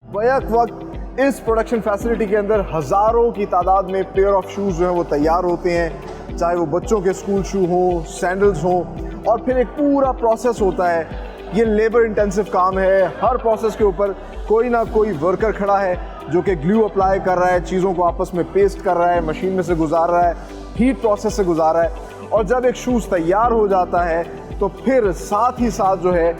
Back वक्त इस production facility के अंदर हज़ारों की तादाद में पेयर ऑफ शूज़ जो हैं वो तैयार होते हैं, चाहे वो बच्चों के स्कूल शू हों, सैंडल्स हों, और फिर एक पूरा प्रोसेस होता है। ये लेबर इंटेंसिव काम है। हर प्रोसेस के ऊपर कोई ना कोई वर्कर खड़ा है जो कि ग्लू अप्लाई कर रहा है, चीज़ों को आपस में पेस्ट कर रहा है, मशीन में से गुजार रहा है, हीट प्रोसेस से गुजार रहा है, और जब एक शूज़ तैयार हो जाता है तो फिर साथ ही साथ जो है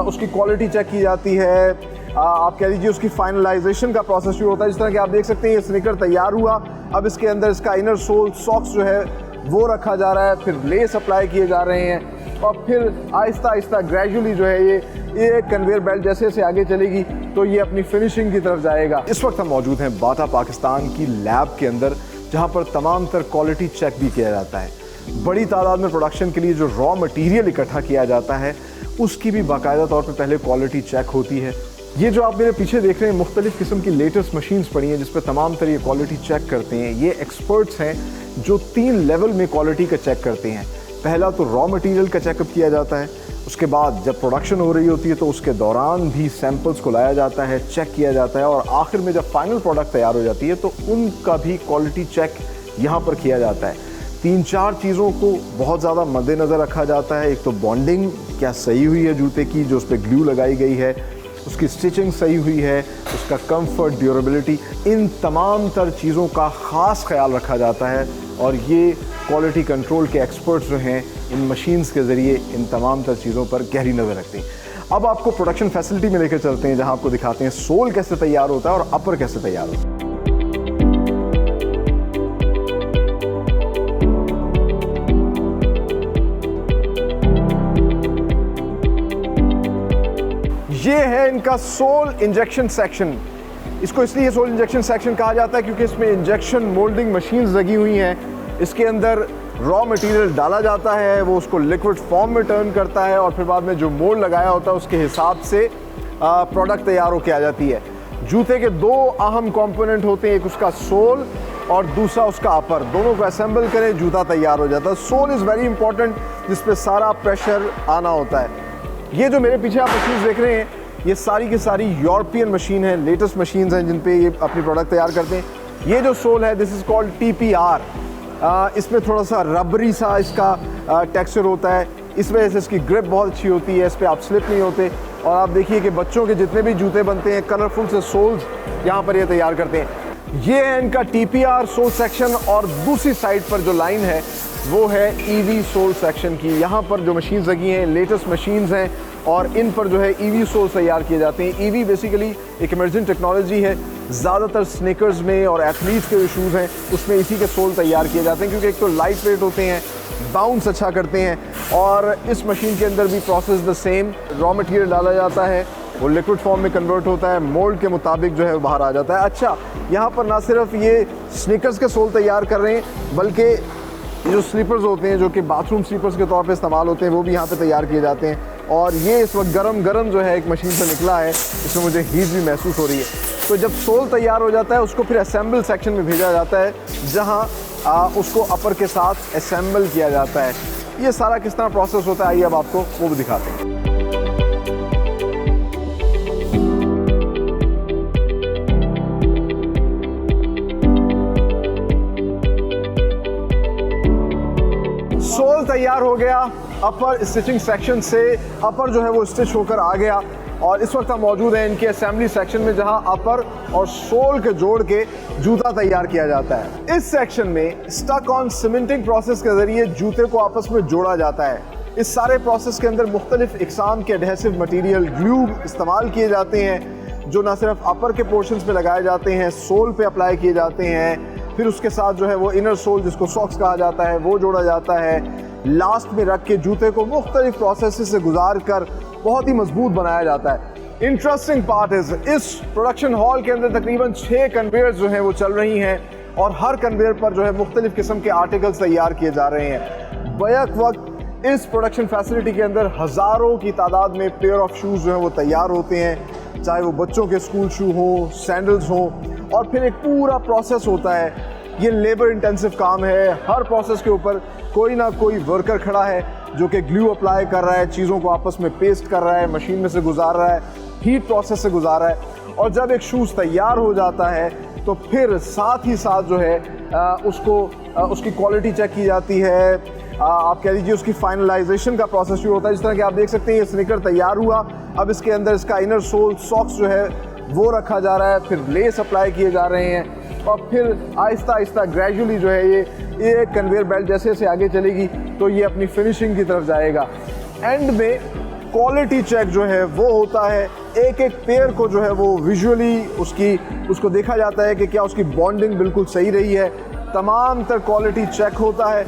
उसकी क्वालिटी चेक की जाती है। आप कह लीजिए उसकी फाइनलाइजेशन का प्रोसेस शुरू होता है। जिस तरह कि आप देख सकते हैं ये स्नीकर तैयार हुआ, अब इसके अंदर इसका इनर सोल सॉक्स जो है वो रखा जा रहा है, फिर लेस अप्लाई किए जा रहे हैं, और फिर आहिस्ता आहिस्ता ग्रेजुअली जो है ये कन्वेयर बेल्ट जैसे जैसे आगे चलेगी तो ये अपनी फिनिशिंग की तरफ जाएगा। इस वक्त हम मौजूद हैं बाटा पाकिस्तान की लैब के अंदर, जहाँ पर तमाम तर क्वालिटी चेक भी किया जाता है। बड़ी तादाद में प्रोडक्शन के लिए जो रॉ मटेरियल इकट्ठा किया जाता है उसकी भी बाकायदा तौर पर पहले क्वालिटी चेक होती है। ये जो आप मेरे पीछे देख रहे हैं मुख्तलिफ किस्म की लेटेस्ट मशीन्स पड़ी हैं जिस पर तमाम तरह क्वालिटी चेक करते हैं। ये एक्सपर्ट्स हैं जो 3 लेवल में क्वालिटी का चेक करते हैं। पहला तो रॉ मटेरियल का चेकअप किया जाता है, उसके बाद जब प्रोडक्शन हो रही होती है तो उसके दौरान भी सैंपल्स को लाया जाता है, चेक किया जाता है, और आखिर में जब फाइनल प्रोडक्ट तैयार हो जाती है तो उनका भी क्वालिटी चेक यहाँ पर किया जाता है। 3-4 चीज़ों को बहुत ज़्यादा मद्देनज़र रखा जाता है। एक तो बॉन्डिंग क्या सही हुई है जूते की, जो उस पर ग्लू लगाई गई है, उसकी स्टिचिंग सही हुई है, उसका कंफर्ट, ड्यूरेबिलिटी, इन तमाम तर चीज़ों का ख़ास ख्याल रखा जाता है। और ये क्वालिटी कंट्रोल के एक्सपर्ट्स जो हैं इन मशीन्स के ज़रिए इन तमाम तर चीज़ों पर गहरी नज़र रखते हैं। अब आपको प्रोडक्शन फैसिलिटी में लेकर चलते हैं जहां आपको दिखाते हैं सोल कैसे तैयार होता है और अपर कैसे तैयार होता है। ये है इनका सोल इंजेक्शन सेक्शन। इसको इसलिए सोल इंजेक्शन सेक्शन कहा जाता है क्योंकि इसमें इंजेक्शन मोल्डिंग मशीन्स लगी हुई हैं। इसके अंदर रॉ मटेरियल डाला जाता है, वो उसको लिक्विड फॉर्म में टर्न करता है, और फिर बाद में जो मोल्ड लगाया होता है उसके हिसाब से प्रोडक्ट तैयार होकर आ जाती है। जूते के 2 अहम कंपोनेंट होते हैं, एक उसका सोल और दूसरा उसका अपर। दोनों को असेंबल करें, जूता तैयार हो जाता है। सोल इज़ वेरी इंपॉर्टेंट, जिस पे सारा प्रेशर आना होता है। ये जो मेरे पीछे आप मशीन देख रहे हैं ये सारी की सारी यूरोपियन मशीन है, लेटेस्ट मशीन्स हैं जिन पे ये अपनी प्रोडक्ट तैयार करते हैं। ये जो सोल है दिस इज़ कॉल्ड TPR। इसमें थोड़ा सा रबरी सा इसका टेक्सचर होता है, इस वजह से इसकी ग्रिप बहुत अच्छी होती है, इस पर आप स्लिप नहीं होते। और आप देखिए कि बच्चों के जितने भी जूते बनते हैं कलरफुल से सोल्स यहाँ पर ये तैयार करते हैं। ये है इनका TPR सोल सेक्शन, और दूसरी साइड पर जो लाइन है वो है EV सोल सेक्शन की। यहाँ पर जो मशीन्स लगी हैं लेटेस्ट मशीन्स हैं, और इन पर जो है EV सोल तैयार किए जाते हैं। EV बेसिकली एक इमर्जिंग टेक्नोलॉजी है। ज़्यादातर स्नीकर्स में और एथलीट्स के जो शूज़ हैं उसमें इसी के सोल तैयार किए जाते हैं, क्योंकि एक तो लाइट वेट होते हैं, बाउंस अच्छा करते हैं, और इस मशीन के अंदर भी process the same. Raw material डाला जाता है, वो लिक्विड फॉर्म में कन्वर्ट होता है, मोल्ड के मुताबिक जो है बाहर आ जाता है। अच्छा, यहाँ पर ना सिर्फ ये स्नीकर्स के सोल तैयार कर रहे हैं, बल्कि ये जो स्लीपर्स होते हैं जो कि बाथरूम स्लीपर्स के तौर पे इस्तेमाल होते हैं वो भी यहाँ पे तैयार किए जाते हैं। और ये इस वक्त गरम जो है एक मशीन से निकला है, इसमें मुझे हीट भी महसूस हो रही है। तो जब सोल तैयार हो जाता है उसको फिर असेंबल सेक्शन में भेजा जाता है, जहाँ उसको अपर के साथ असेंबल किया जाता है। ये सारा किस तरह प्रोसेस होता है आइए अब आपको वो भी दिखाते हैं। सोल तैयार हो गया, अपर स्टिचिंग सेक्शन से अपर जो है वो स्टिच होकर आ गया, और इस वक्त हम मौजूद हैं इनके असेंबली सेक्शन में जहां अपर और सोल के जोड़ के जूता तैयार किया जाता है। इस सेक्शन में स्टक ऑन सीमेंटिंग प्रोसेस के जरिए जूते को आपस में जोड़ा जाता है। इस सारे प्रोसेस के अंदर मुख्तलिफ इकसाम के एडहेसिव मटीरियल ग्लू इस्तेमाल किए जाते हैं, जो ना सिर्फ अपर के पोर्शंस पे लगाए जाते हैं, सोल पे अप्लाई किए जाते हैं, फिर उसके साथ जो है वो इनर सोल जिसको सॉक्स कहा जाता है वो जोड़ा जाता है। लास्ट में रख के जूते को मुख्तलिफ प्रोसेस से गुजार कर बहुत ही मजबूत बनाया जाता है। इंटरेस्टिंग पार्ट इज इस प्रोडक्शन हॉल के अंदर तकरीबन 6 कन्वेयर्स जो हैं वो चल रही हैं, और हर कन्वेयर पर जो है मुख्तलिफ किस्म के आर्टिकल्स तैयार किए जा रहे हैं। बैक वक्त इस प्रोडक्शन फैसिलिटी के अंदर हज़ारों की तादाद में पेयर ऑफ शूज़ जो हैं वो तैयार होते हैं, चाहे वो बच्चों के स्कूल शू हों, सैंडल्स हों, और फिर एक पूरा प्रोसेस होता है। ये लेबर इंटेंसिव काम है। हर प्रोसेस के ऊपर कोई ना कोई वर्कर खड़ा है जो कि ग्लू अप्लाई कर रहा है, चीज़ों को आपस में पेस्ट कर रहा है, मशीन में से गुजार रहा है, हीट प्रोसेस से गुजारा है। और जब एक शूज़ तैयार हो जाता है तो फिर साथ ही साथ जो है उसकी क्वालिटी चेक की जाती है, आप कह लीजिए उसकी फाइनलाइजेशन का प्रोसेस शुरू होता है। जिस तरह कि आप देख सकते हैं ये स्नीकर तैयार हुआ, अब इसके अंदर इसका इनर सोल सॉक्स जो है वो रखा जा रहा है, फिर लेस अप्लाई किए जा रहे हैं और फिर आहिस्ता आहिस्ता ग्रेजुअली जो है ये कन्वेयर बेल्ट जैसे जैसे आगे चलेगी तो ये अपनी फिनिशिंग की तरफ जाएगा। एंड में क्वालिटी चेक जो है वो होता है, एक एक पेयर को जो है वो विजुअली उसको देखा जाता है कि क्या उसकी बॉन्डिंग बिल्कुल सही रही है, तमाम तर क्वालिटी चेक होता है,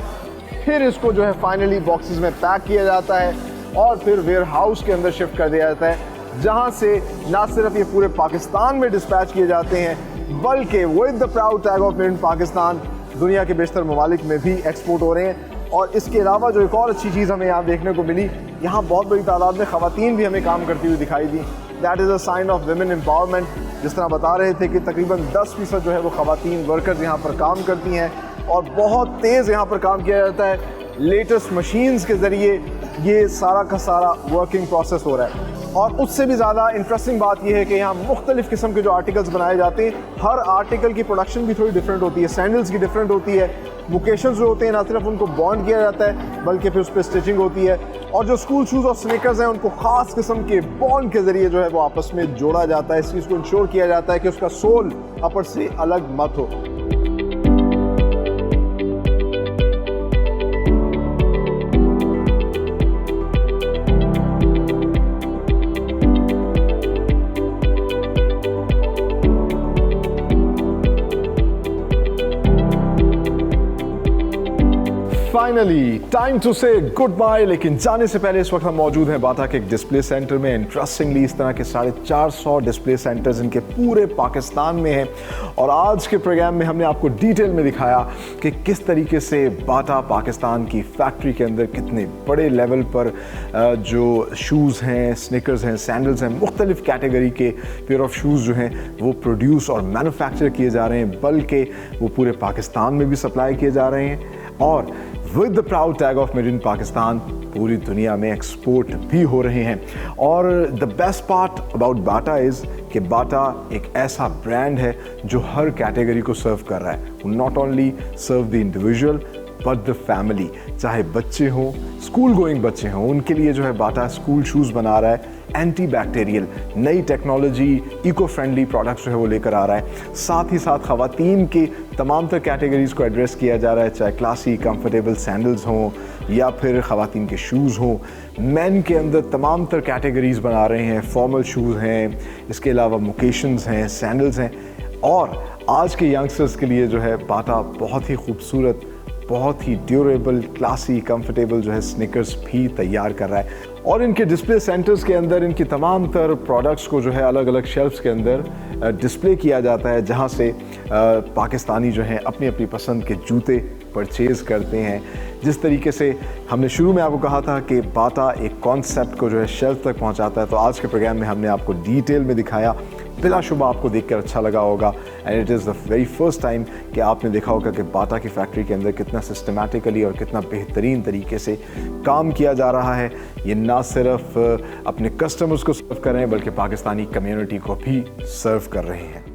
फिर इसको जो है फाइनली बॉक्सेस में पैक किया जाता है और फिर वेयर हाउस के अंदर शिफ्ट कर दिया जाता है, जहां से ना सिर्फ ये पूरे पाकिस्तान में डिस्पैच किए जाते हैं बल्कि with the proud tag of made in Pakistan दुनिया के बेशतर ममालिक में भी एक्सपोर्ट हो रहे हैं। और इसके अलावा जो एक और अच्छी चीज़ हमें यहाँ देखने को मिली, यहाँ बहुत बड़ी तादाद में ख़वातीन भी हमें काम करती हुई दिखाई दी। That is a sign of women empowerment. जिस तरह बता रहे थे कि तकरीबन 10% जो है वो ख़वातीन वर्कर्स यहाँ पर काम करती हैं और बहुत तेज़ यहाँ पर काम किया जाता है। लेटेस्ट मशीन्स के ज़रिए ये सारा का सारा वर्किंग प्रोसेस हो रहा है। और उससे भी ज़्यादा इंटरेस्टिंग बात यह है कि यहाँ मुख्तलिफ़ किस्म के जो आर्टिकल्स बनाए जाते हैं, हर आर्टिकल की प्रोडक्शन भी थोड़ी डिफरेंट होती है। सैंडल्स की डिफरेंट होती है, मुकेशंस जो होते हैं ना सिर्फ उनको बॉन्ड किया जाता है बल्कि फिर उस पर स्टिचिंग होती है, और जो स्कूल शूज़ और स्नीकर्स हैं उनको ख़ास किस्म के बॉन्ड के ज़रिए जो है वो आपस में जोड़ा जाता है। इस चीज़ को इंश्योर किया जाता है कि उसका सोल अपर से अलग मत हो। फाइनली टाइम टू से गुड बाय। लेकिन जाने से पहले इस वक्त हम मौजूद हैं बाटा के एक डिस्प्ले सेंटर में। इंटरेस्टिंगली इस तरह के 450 डिस्प्ले सेंटर्स इनके पूरे पाकिस्तान में हैं और आज के प्रोग्राम में हमने आपको डिटेल में दिखाया कि किस तरीके से बाटा पाकिस्तान की फैक्ट्री के अंदर कितने बड़े लेवल पर जो शूज़ हैं, स्नीकर्स हैं, सैंडल्स हैं, मुख्तलिफ कैटेगरी के पेयर ऑफ शूज़ जो हैं वो प्रोड्यूस और मैन्युफैक्चर किए जा रहे हैं, बल्कि वो पूरे पाकिस्तान में भी सप्लाई किए जा रहे हैं और with the proud tag of made in Pakistan पूरी दुनिया में एक्सपोर्ट भी हो रहे हैं। और the best part about Bata is कि बाटा एक ऐसा ब्रांड है जो हर कैटेगरी को सर्व कर रहा है। Not only serve the individual but the family, चाहे बच्चे हों, स्कूल गोइंग बच्चे हों, उनके लिए जो है बाटा स्कूल शूज़ बना रहा है। एंटी बैक्टीरियल नई टेक्नोलॉजी, इको फ्रेंडली प्रोडक्ट्स जो है वो लेकर आ रहा है। साथ ही साथ ख़वातीन के तमाम तर कैटेगरीज़ को एड्रेस किया जा रहा है, चाहे क्लासी कंफर्टेबल सैंडल्स हों या फिर ख़वातीन के शूज़ हों। मैन के अंदर तमाम तर कैटेगरीज़ बना रहे हैं, फॉर्मल शूज़ हैं, इसके अलावा मुकेशंस हैं, सैंडल्स हैं। और आज के यंगस्टर्स के लिए जो है बाटा बहुत ही खूबसूरत, बहुत ही ड्यूरेबल, क्लासी, कंफर्टेबल जो है स्नीकर्स भी तैयार कर रहा है। और इनके डिस्प्ले सेंटर्स के अंदर इनकी तमाम तर प्रोडक्ट्स को जो है अलग अलग शेल्फ्स के अंदर डिस्प्ले किया जाता है, जहां से पाकिस्तानी जो हैं अपनी अपनी पसंद के जूते परचेज़ करते हैं। जिस तरीके से हमने शुरू में आपको कहा था कि बाटा एक कॉन्सेप्ट को जो है शेल्फ तक पहुंचाता है, तो आज के प्रोग्राम में हमने आपको डिटेल में दिखाया। बिलाशुबा आपको देखकर अच्छा लगा होगा and it is the very first time कि आपने देखा होगा कि बाटा की फैक्ट्री के अंदर कितना सिस्टमैटिकली और कितना बेहतरीन तरीके से काम किया जा रहा है। ये ना सिर्फ अपने कस्टमर्स को सर्व कर रहे हैं बल्कि पाकिस्तानी कम्युनिटी को भी सर्व कर रहे हैं।